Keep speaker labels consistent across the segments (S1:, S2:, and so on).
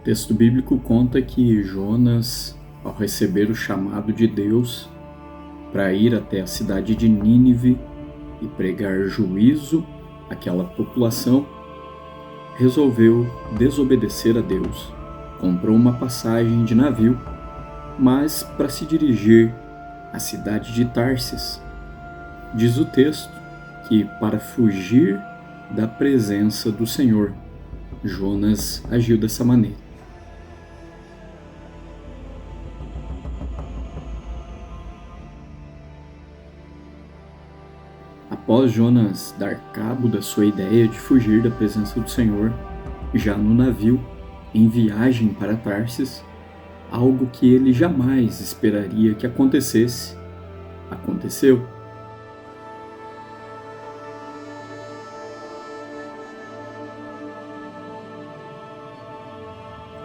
S1: O texto bíblico conta que Jonas, ao receber o chamado de Deus para ir até a cidade de Nínive e pregar juízo àquela população, resolveu desobedecer a Deus. Comprou uma passagem de navio, mas para se dirigir à cidade de Tarsis. Diz o texto que, para fugir da presença do Senhor, Jonas agiu dessa maneira. Após Jonas dar cabo da sua ideia de fugir da presença do Senhor, já no navio, em viagem para Tarsis, algo que ele jamais esperaria que acontecesse, aconteceu.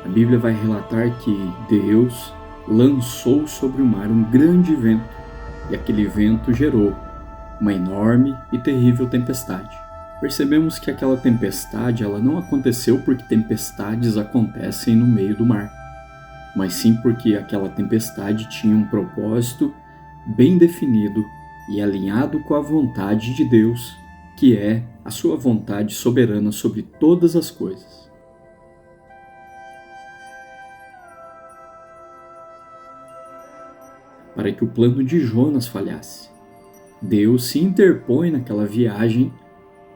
S1: A Bíblia vai relatar que Deus lançou sobre o mar um grande vento, e aquele vento gerou uma enorme e terrível tempestade. Percebemos que aquela tempestade ela não aconteceu porque tempestades acontecem no meio do mar, mas sim porque aquela tempestade tinha um propósito bem definido e alinhado com a vontade de Deus, que é a sua vontade soberana sobre todas as coisas. Para que o plano de Jonas falhasse, Deus se interpõe naquela viagem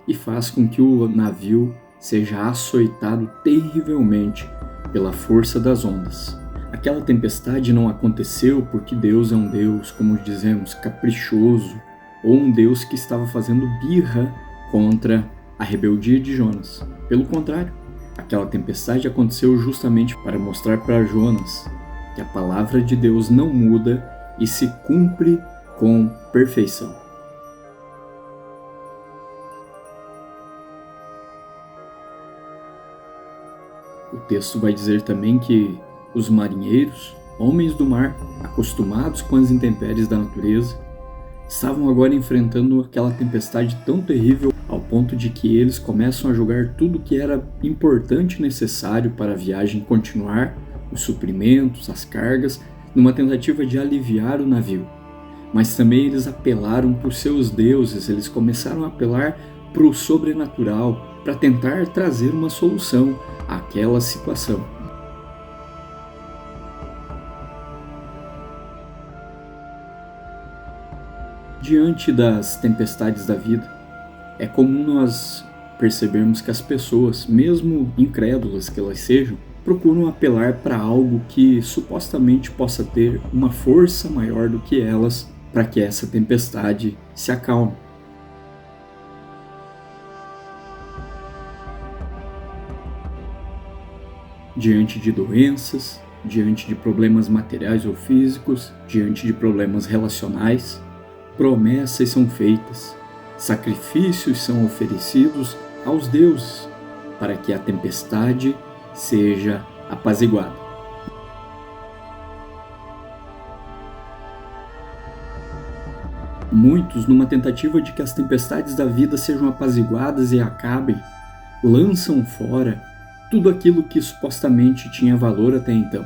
S1: e faz com que o navio seja açoitado terrivelmente pela força das ondas. Aquela tempestade não aconteceu porque Deus é um Deus, como dizemos, caprichoso, ou um Deus que estava fazendo birra contra a rebeldia de Jonas. Pelo contrário, aquela tempestade aconteceu justamente para mostrar para Jonas que a palavra de Deus não muda e se cumpre com perfeição. O texto vai dizer também que os marinheiros, homens do mar, acostumados com as intempéries da natureza, estavam agora enfrentando aquela tempestade tão terrível ao ponto de que eles começam a jogar tudo que era importante e necessário para a viagem continuar, os suprimentos, as cargas, numa tentativa de aliviar o navio. Mas também eles apelaram para os seus deuses, eles começaram a apelar para o sobrenatural, para tentar trazer uma solução àquela situação. Diante das tempestades da vida, é comum nós percebermos que as pessoas, mesmo incrédulas que elas sejam, procuram apelar para algo que supostamente possa ter uma força maior do que elas para que essa tempestade se acalme. Diante de doenças, diante de problemas materiais ou físicos, diante de problemas relacionais, promessas são feitas, sacrifícios são oferecidos aos deuses para que a tempestade seja apaziguada. Muitos, numa tentativa de que as tempestades da vida sejam apaziguadas e acabem, lançam fora tudo aquilo que supostamente tinha valor até então,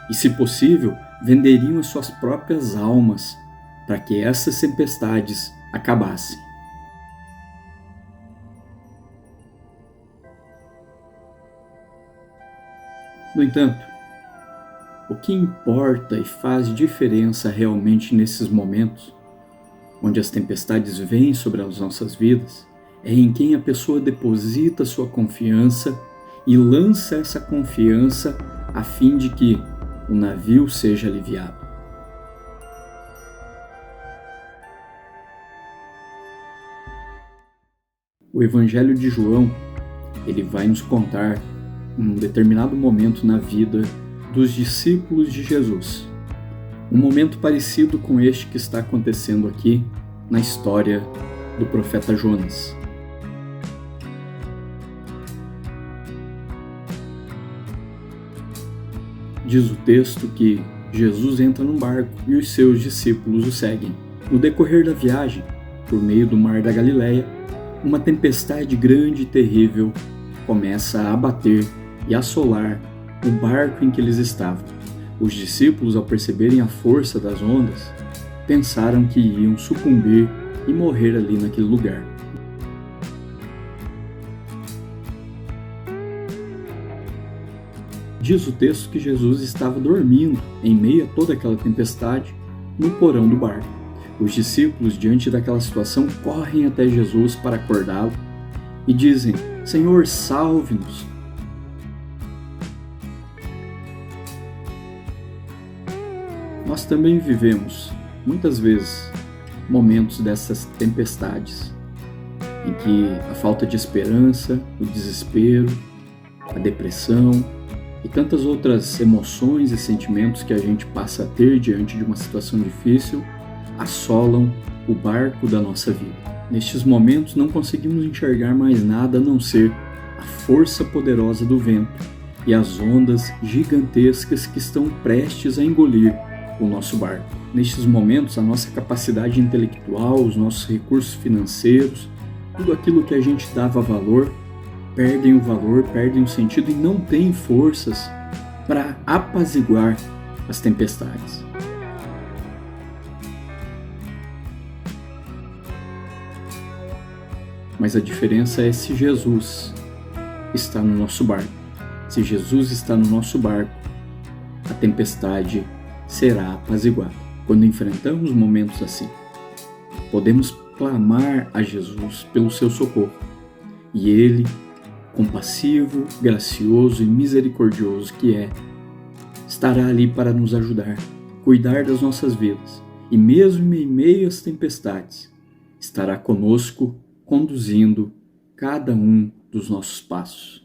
S1: e, se possível, venderiam as suas próprias almas para que essas tempestades acabassem. No entanto, o que importa e faz diferença realmente nesses momentos, onde as tempestades vêm sobre as nossas vidas, é em quem a pessoa deposita sua confiança e lança essa confiança a fim de que o navio seja aliviado. O Evangelho de João, ele vai nos contar um determinado momento na vida dos discípulos de Jesus. Um momento parecido com este que está acontecendo aqui na história do profeta Jonas. Diz o texto que Jesus entra num barco e os seus discípulos o seguem. No decorrer da viagem, por meio do mar da Galileia, uma tempestade grande e terrível começa a abater e assolar o barco em que eles estavam. Os discípulos, ao perceberem a força das ondas, pensaram que iam sucumbir e morrer ali naquele lugar. Diz o texto que Jesus estava dormindo em meio a toda aquela tempestade no porão do barco. Os discípulos, diante daquela situação, correm até Jesus para acordá-lo e dizem: Senhor, salve-nos. Nós também vivemos, muitas vezes, momentos dessas tempestades, em que a falta de esperança, o desespero, a depressão e tantas outras emoções e sentimentos que a gente passa a ter diante de uma situação difícil assolam o barco da nossa vida. Nestes momentos não conseguimos enxergar mais nada a não ser a força poderosa do vento e as ondas gigantescas que estão prestes a engolir o nosso barco. Nestes momentos, a nossa capacidade intelectual, os nossos recursos financeiros, tudo aquilo que a gente dava valor, perdem o valor, perdem o sentido e não têm forças para apaziguar as tempestades. Mas a diferença é se Jesus está no nosso barco. Se Jesus está no nosso barco, a tempestade será apaziguada. Quando enfrentamos momentos assim, podemos clamar a Jesus pelo seu socorro. E Ele, compassivo, gracioso e misericordioso que é, estará ali para nos ajudar, cuidar das nossas vidas. E mesmo em meio às tempestades, estará conosco, conduzindo cada um dos nossos passos.